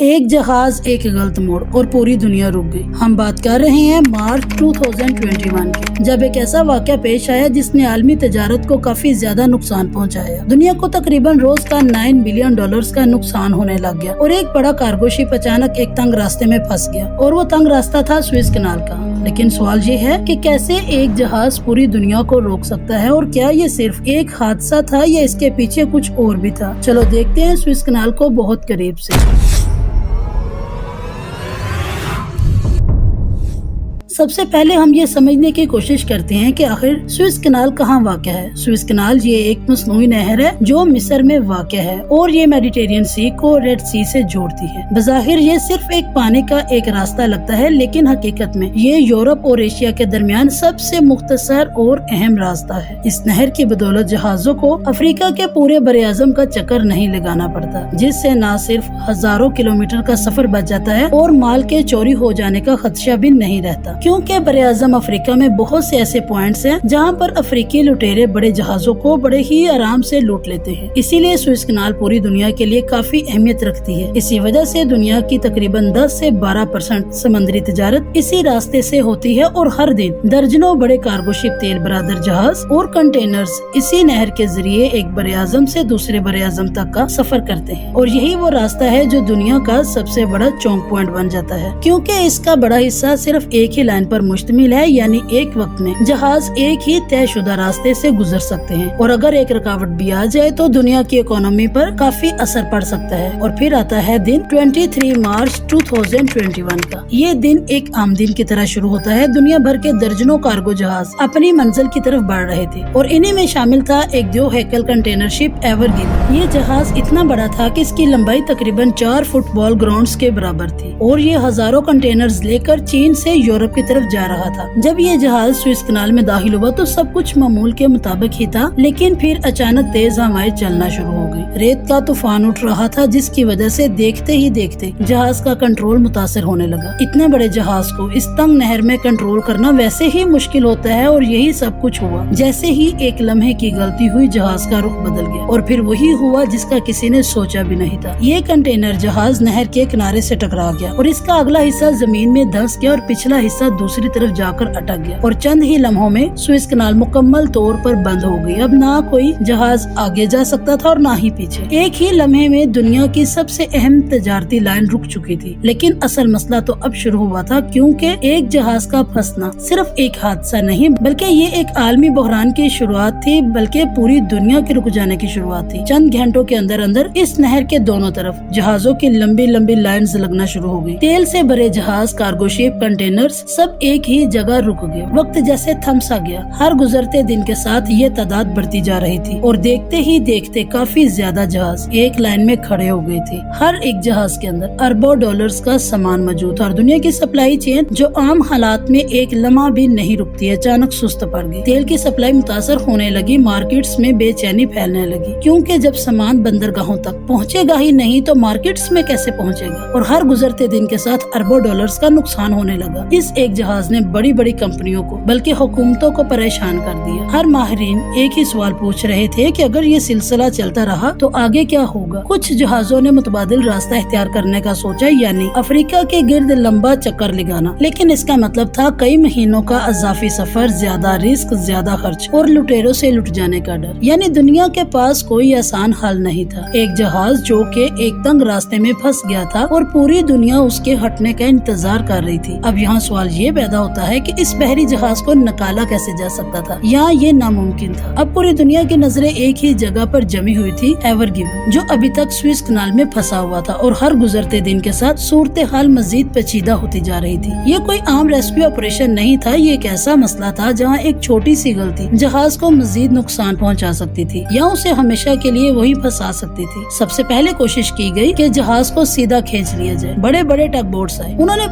ایک جہاز ایک غلط موڑ اور پوری دنیا رک گئی۔ ہم بات کر رہے ہیں مارچ 2021 کی، جب ایک ایسا واقعہ پیش آیا جس نے عالمی تجارت کو کافی زیادہ نقصان پہنچایا۔ دنیا کو تقریباً روز کا $9 بلین کا نقصان ہونے لگ گیا اور ایک بڑا کارگو شپ اچانک ایک تنگ راستے میں پھنس گیا، اور وہ تنگ راستہ تھا سوئس کنال کا۔ لیکن سوال یہ ہے کہ کیسے ایک جہاز پوری دنیا کو روک سکتا ہے، اور کیا یہ صرف ایک حادثہ تھا یا اس کے پیچھے کچھ اور بھی تھا؟ چلو دیکھتے ہیں سوئس کنال کو بہت قریب سے۔ سب سے پہلے ہم یہ سمجھنے کی کوشش کرتے ہیں کہ آخر سوئس کنال کہاں واقع ہے۔ سوئس کنال یہ ایک مصنوعی نہر ہے جو مصر میں واقع ہے، اور یہ میڈیٹرینین سی کو ریڈ سی سے جوڑتی ہے۔ بظاہر یہ صرف ایک پانی کا ایک راستہ لگتا ہے، لیکن حقیقت میں یہ یورپ اور ایشیا کے درمیان سب سے مختصر اور اہم راستہ ہے۔ اس نہر کی بدولت جہازوں کو افریقہ کے پورے براعظم کا چکر نہیں لگانا پڑتا، جس سے نہ صرف ہزاروں کلومیٹر کا سفر بچ جاتا ہے اور مال کے چوری ہو جانے کا خدشہ بھی نہیں رہتا، کیونکہ براعظم افریقہ میں بہت سے ایسے پوائنٹس ہیں جہاں پر افریقی لٹیرے بڑے جہازوں کو بڑے ہی آرام سے لوٹ لیتے ہیں۔ اسی لیے سوئس کنال پوری دنیا کے لیے کافی اہمیت رکھتی ہے۔ اسی وجہ سے دنیا کی تقریباً 10 سے 12% سمندری تجارت اسی راستے سے ہوتی ہے، اور ہر دن درجنوں بڑے کارگو شپ، تیل بردار جہاز اور کنٹینرز اسی نہر کے ذریعے ایک براعظم سے دوسرے براعظم تک کا سفر کرتے ہیں، اور یہی وہ راستہ ہے جو دنیا کا سب سے بڑا چونک پوائنٹ بن جاتا ہے، کیونکہ اس کا بڑا حصہ صرف ایک ہی لائن پر مشتمل ہے، یعنی ایک وقت میں جہاز ایک ہی طے شدہ راستے سے گزر سکتے ہیں، اور اگر ایک رکاوٹ بھی آ جائے تو دنیا کی اکانومی پر کافی اثر پڑ سکتا ہے۔ اور پھر آتا ہے دن 23 مارچ 2021 کا۔ یہ دن ایک عام دن کی طرح شروع ہوتا ہے۔ دنیا بھر کے درجنوں کارگو جہاز اپنی منزل کی طرف بڑھ رہے تھے، اور انہی میں شامل تھا ایک 2 ہیکل کنٹینر شپ ایور گیون۔ یہ جہاز اتنا بڑا تھا کہ اس کی لمبائی تقریباً 4 فٹ بال گراؤنڈز کے برابر تھی، اور یہ ہزاروں کنٹینرز لے کر چین سے یورپ کی طرف جا رہا تھا۔ جب یہ جہاز سوئس کنال میں داخل ہوا تو سب کچھ معمول کے مطابق ہی تھا، لیکن پھر اچانک تیز ہوائیں چلنا شروع ہو گئی۔ ریت کا طوفان اٹھ رہا تھا، جس کی وجہ سے دیکھتے ہی دیکھتے جہاز کا کنٹرول متاثر ہونے لگا۔ اتنے بڑے جہاز کو اس تنگ نہر میں کنٹرول کرنا ویسے ہی مشکل ہوتا ہے، اور یہی سب کچھ ہوا۔ جیسے ہی ایک لمحے کی غلطی ہوئی، جہاز کا رخ بدل گیا، اور پھر وہی ہوا جس کا کسی نے سوچا بھی نہیں تھا۔ یہ کنٹینر جہاز نہر کے کنارے سے ٹکرا گیا، اور اس کا اگلا حصہ زمین میں دھنس گیا، اور پچھلا حصہ دوسری طرف جا کر اٹک گیا، اور چند ہی لمحوں میں سوئس کنال مکمل طور پر بند ہو گئی۔ اب نہ کوئی جہاز آگے جا سکتا تھا اور نہ ہی پیچھے۔ ایک ہی لمحے میں دنیا کی سب سے اہم تجارتی لائن رک چکی تھی۔ لیکن اصل مسئلہ تو اب شروع ہوا تھا، کیونکہ ایک جہاز کا پھنسنا صرف ایک حادثہ نہیں، بلکہ یہ ایک عالمی بحران کی شروعات تھی، بلکہ پوری دنیا کے رک جانے کی شروعات تھی۔ چند گھنٹوں کے اندر اندر اس نہر کے دونوں طرف جہازوں کی لمبی لمبی لائنز لگنا شروع ہو گئی۔ تیل سے بھرے جہاز، کارگو شپ، کنٹینرز سب ایک ہی جگہ رک گئے۔ وقت جیسے تھم سا گیا۔ ہر گزرتے دن کے ساتھ یہ تعداد بڑھتی جا رہی تھی، اور دیکھتے ہی دیکھتے کافی زیادہ جہاز ایک لائن میں کھڑے ہو گئے تھے۔ ہر ایک جہاز کے اندر اربوں ڈالرز کا سامان موجود تھا، اور دنیا کی سپلائی چین جو عام حالات میں ایک لمحہ بھی نہیں رکتی ہے، اچانک سست پڑ گئی۔ تیل کی سپلائی متاثر ہونے لگی، مارکیٹس میں بے چینی پھیلنے لگی، کیونکہ جب سامان بندرگاہوں تک پہنچے گا ہی نہیں تو مارکیٹس میں کیسے پہنچے گا؟ اور ہر گزرتے دن کے ساتھ اربوں ڈالرز کا نقصان ہونے لگا۔ اس ایک جہاز نے بڑی بڑی کمپنیوں کو بلکہ حکومتوں کو پریشان کر دیا۔ ہر ماہرین ایک ہی سوال پوچھ رہے تھے کہ اگر یہ سلسلہ چلتا رہا تو آگے کیا ہوگا؟ کچھ جہازوں نے متبادل راستہ اختیار کرنے کا سوچا، یعنی افریقہ کے گرد لمبا چکر لگانا، لیکن اس کا مطلب تھا کئی مہینوں کا اضافی سفر، زیادہ رسک، زیادہ خرچ، اور لٹیروں سے لٹ جانے کا ڈر۔ یعنی دنیا کے پاس کوئی آسان حل نہیں تھا۔ ایک جہاز جو کہ ایک تنگ راستے میں پھنس گیا تھا، اور پوری دنیا اس کے ہٹنے کا انتظار کر رہی تھی۔ اب یہاں سوال یہ پیدا ہوتا ہے کہ اس بحری جہاز کو نکالا کیسے جا سکتا تھا، یا یہ ناممکن تھا؟ اب پوری دنیا کی نظریں ایک ہی جگہ پر جمی ہوئی تھی، ایور گیون، جو ابھی تک سوئس کنال میں پھنسا ہوا تھا، اور ہر گزرتے دن کے ساتھ صورتحال مزید پیچیدہ ہوتی جا رہی تھی۔ یہ کوئی عام ریسکیو آپریشن نہیں تھا، یہ ایک ایسا مسئلہ تھا جہاں ایک چھوٹی سی غلطی جہاز کو مزید نقصان پہنچا سکتی تھی، یا اسے ہمیشہ کے لیے وہیں پھنسا سکتی تھی۔ سب سے پہلے کوشش کی گئی کہ جہاز کو سیدھا کھینچ لیا جائے۔ بڑے بڑے ٹگ بوٹس آئے، انہوں نے